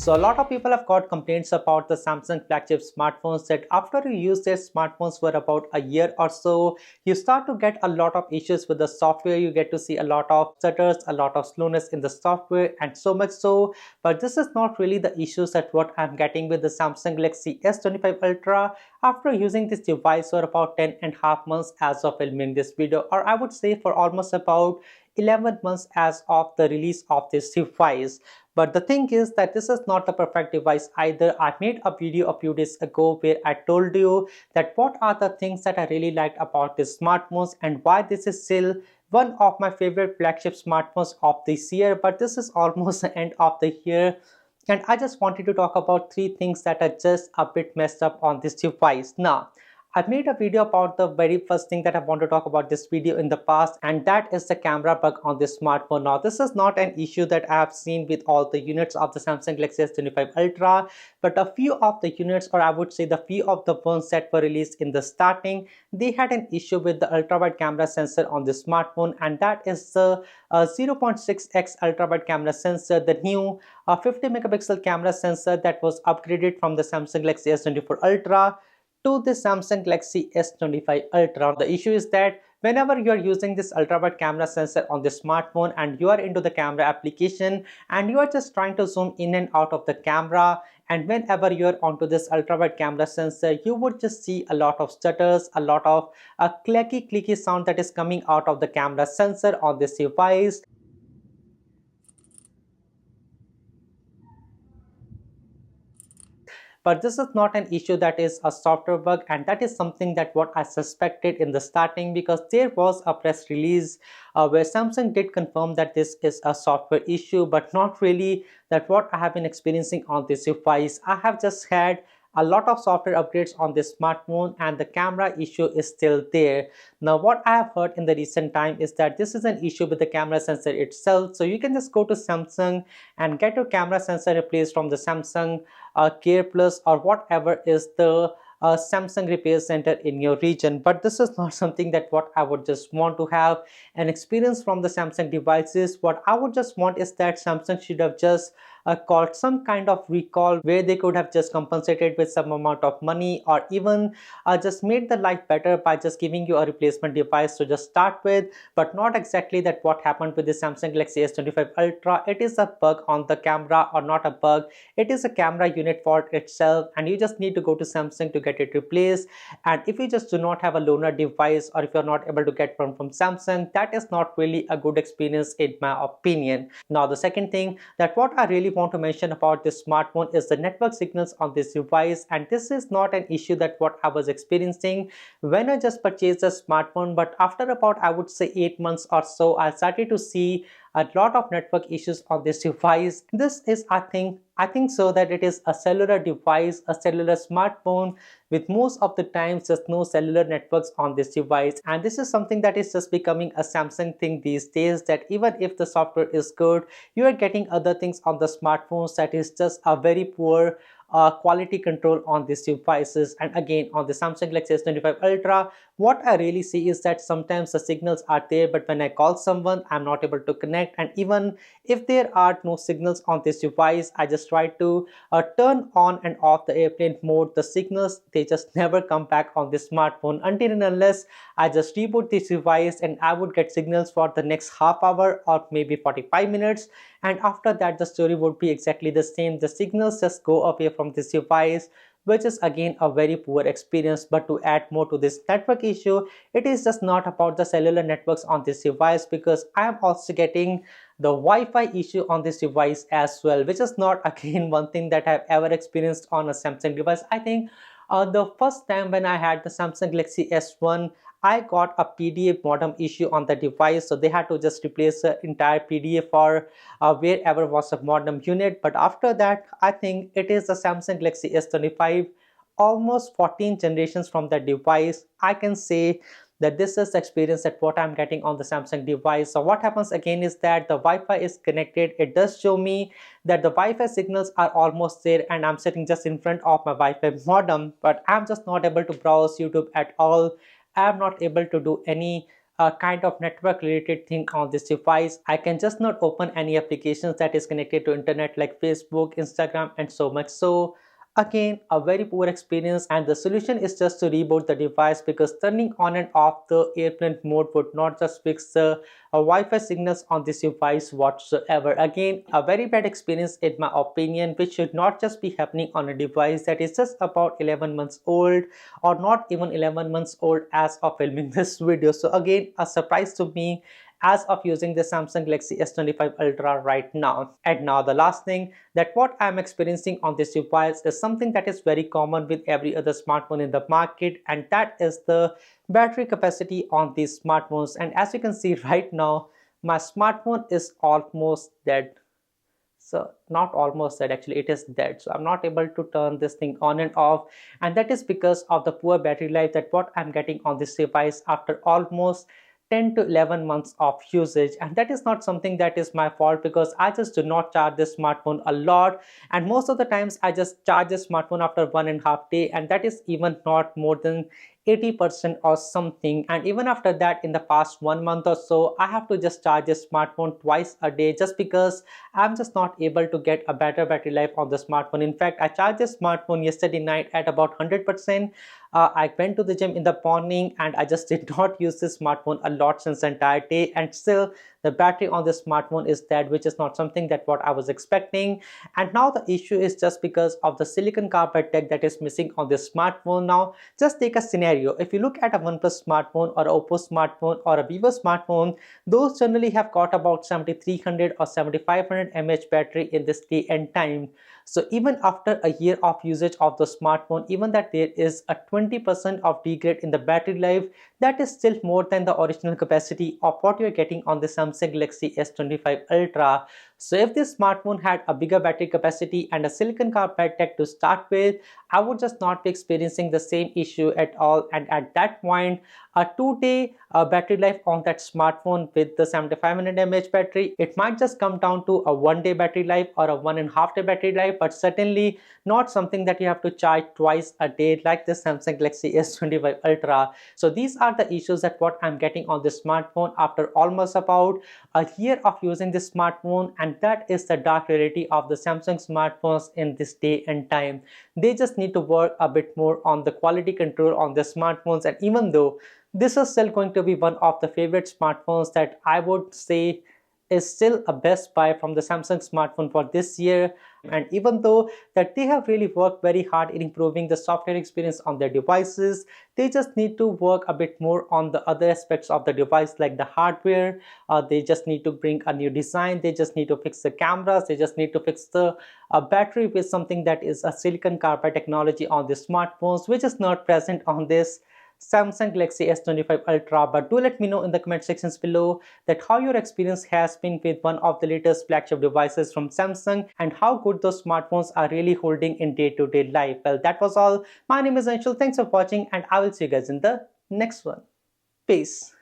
So a lot of people have got complaints about the Samsung flagship smartphones that after you use their smartphones for about a year or so, you start to get a lot of issues with the software. You get to see a lot of stutters, a lot of slowness in the software, and so much so. But this is not really the issues that what I'm getting with the Samsung Galaxy S25 Ultra after using this device for about 10 and a half months as of filming this video, or I would say for almost about 11 months as of the release of this device. But the thing is that this is not the perfect device either. I made a video a few days ago where I told you that what are the things that I really liked about this smartphones and why this is still one of my favorite flagship smartphones of this year. But this is almost the end of the year, and I just wanted to talk about three things that are just a bit messed up on this device. Now, I've made a video about the very first thing that I want to talk about this video in the past, and that is the camera bug on this smartphone. Now, this is not an issue that I have seen with all the units of the Samsung Galaxy S25 Ultra, but a few of the units, or I would say the few of the ones that were released in the starting, they had an issue with the ultra-wide camera sensor on the smartphone, and that is the 0.6x ultra-wide camera sensor, the new 50 megapixel camera sensor that was upgraded from the Samsung Galaxy S24 Ultra to the Samsung Galaxy S25 Ultra. The issue is that whenever you are using this ultra-wide camera sensor on the smartphone and you are into the camera application and you are just trying to zoom in and out of the camera, and whenever you are onto this ultra-wide camera sensor, you would just see a lot of stutters, a lot of clicky sound that is coming out of the camera sensor on this device. But this is not an issue that is a software bug, and that is something that what I suspected in the starting, because there was a press release where Samsung did confirm that this is a software issue, but not really that what I have been experiencing on this device. I have just had a lot of software upgrades on this smartphone and the camera issue is still there. Now what I have heard in the recent time is that this is an issue with the camera sensor itself, so you can just go to Samsung and get your camera sensor replaced from the Samsung Care Plus or whatever is the Samsung repair center in your region. But this is not something that what I would just want to have an experience from the Samsung devices. What I would just want is that Samsung should have just called some kind of recall where they could have just compensated with some amount of money, or even just made the life better by just giving you a replacement device to just start with, but not exactly that what happened with the Samsung Galaxy S25 Ultra. It is a bug on the camera, or not a bug, it is a camera unit fault itself, and you just need to go to Samsung to get it replaced. And if you just do not have a loaner device, or if you're not able to get one from Samsung, that is not really a good experience in my opinion. Now the second thing that what I really want to mention about this smartphone is the network signals on this device, and this is not an issue that what I was experiencing when I just purchased the smartphone, but after about I would say 8 months or so, I started to see a lot of network issues on this device. This is I think so that it is a cellular device, a cellular smartphone with most of the times just no cellular networks on this device, and this is something that is just becoming a Samsung thing these days, that even if the software is good, you are getting other things on the smartphones that is just a very poor quality control on these devices. And again, on the Samsung Galaxy S25 Ultra, what I really see is that sometimes the signals are there, but when I call someone, I'm not able to connect. And even if there are no signals on this device, I just try to turn on and off the airplane mode. The signals, they just never come back on this smartphone until and unless I just reboot this device, and I would get signals for the next half hour or maybe 45 minutes. And after that, the story would be exactly the same. The signals just go away from this device, which is again a very poor experience. But to add more to this network issue, it is just not about the cellular networks on this device, because I am also getting the Wi-Fi issue on this device as well, which is not again one thing that I've ever experienced on a Samsung device. I think the first time when I had the Samsung Galaxy S1, I got a PDA modem issue on the device, so they had to just replace the entire PDA for wherever was a modem unit. But after that, I think it is the Samsung Galaxy S25, almost 14 generations from the device. I can say that this is the experience that what I'm getting on the Samsung device. So what happens again is that the Wi-Fi is connected. It does show me that the Wi-Fi signals are almost there, and I'm sitting just in front of my Wi-Fi modem, but I'm just not able to browse YouTube at all. I'm not able to do any a kind of network related thing on this device. I can just not open any applications that is connected to internet like Facebook, Instagram, and so much. So again, a very poor experience, and the solution is just to reboot the device, because turning on and off the airplane mode would not just fix the Wi-Fi signals on this device whatsoever. Again, a very bad experience in my opinion, which should not just be happening on a device that is just about 11 months old, or not even 11 months old as of filming this video. So again, a surprise to me as of using the Samsung Galaxy S25 Ultra right now. And now the last thing, that what I'm experiencing on this device is something that is very common with every other smartphone in the market, and that is the battery capacity on these smartphones. And as you can see right now, my smartphone is almost dead. So not almost dead, actually it is dead. So I'm not able to turn this thing on and off, and that is because of the poor battery life that what I'm getting on this device after almost 10 to 11 months of usage. And that is not something that is my fault, because I just do not charge this smartphone a lot, and most of the times I just charge this smartphone after 1.5 day, and that is even not more than 80% or something. And even after that, in the past 1 month or so, I have to just charge this smartphone twice a day, just because I'm just not able to get a better battery life on the smartphone. In fact, I charged this smartphone yesterday night at about 100%. I went to the gym in the morning, and I just did not use this smartphone a lot since the entire day, and still the battery on this smartphone is dead, which is not something that what I was expecting. And now the issue is just because of the silicon carbide tech that is missing on this smartphone. Now just take a scenario. If you look at a OnePlus smartphone or Oppo smartphone or a Vivo smartphone, those generally have got about 7300 or 7500 mAh battery in this day and time. So even after a year of usage of the smartphone, even that there is a 20% of degrade in the battery life, that is still more than the original capacity of what you're getting on the Samsung Galaxy S25 Ultra. So if this smartphone had a bigger battery capacity and a silicon carbide tech to start with, I would just not be experiencing the same issue at all. And at that point, a 2-day battery life on that smartphone with the 7500 mAh battery, it might just come down to a 1-day battery life or a 1.5-day battery life, but certainly not something that you have to charge twice a day like the Samsung Galaxy S25 Ultra. So these are the issues that what I'm getting on this smartphone after almost about a year of using this smartphone. And that is the dark reality of the Samsung smartphones in this day and time. They just need to work a bit more on the quality control on the smartphones. And even though this is still going to be one of the favorite smartphones that I would say is still a best buy from the Samsung smartphone for this year, and even though that they have really worked very hard in improving the software experience on their devices, they just need to work a bit more on the other aspects of the device like the hardware. They just need to bring a new design, they just need to fix the cameras, they just need to fix the battery with something that is a silicon carbide technology on the smartphones, which is not present on this Samsung Galaxy S25 Ultra. But do let me know in the comment sections below that how your experience has been with one of the latest flagship devices from Samsung, and how good those smartphones are really holding in day-to-day life. Well, that was all. My name is Anshul. Thanks for watching, and I will see you guys in the next one. Peace.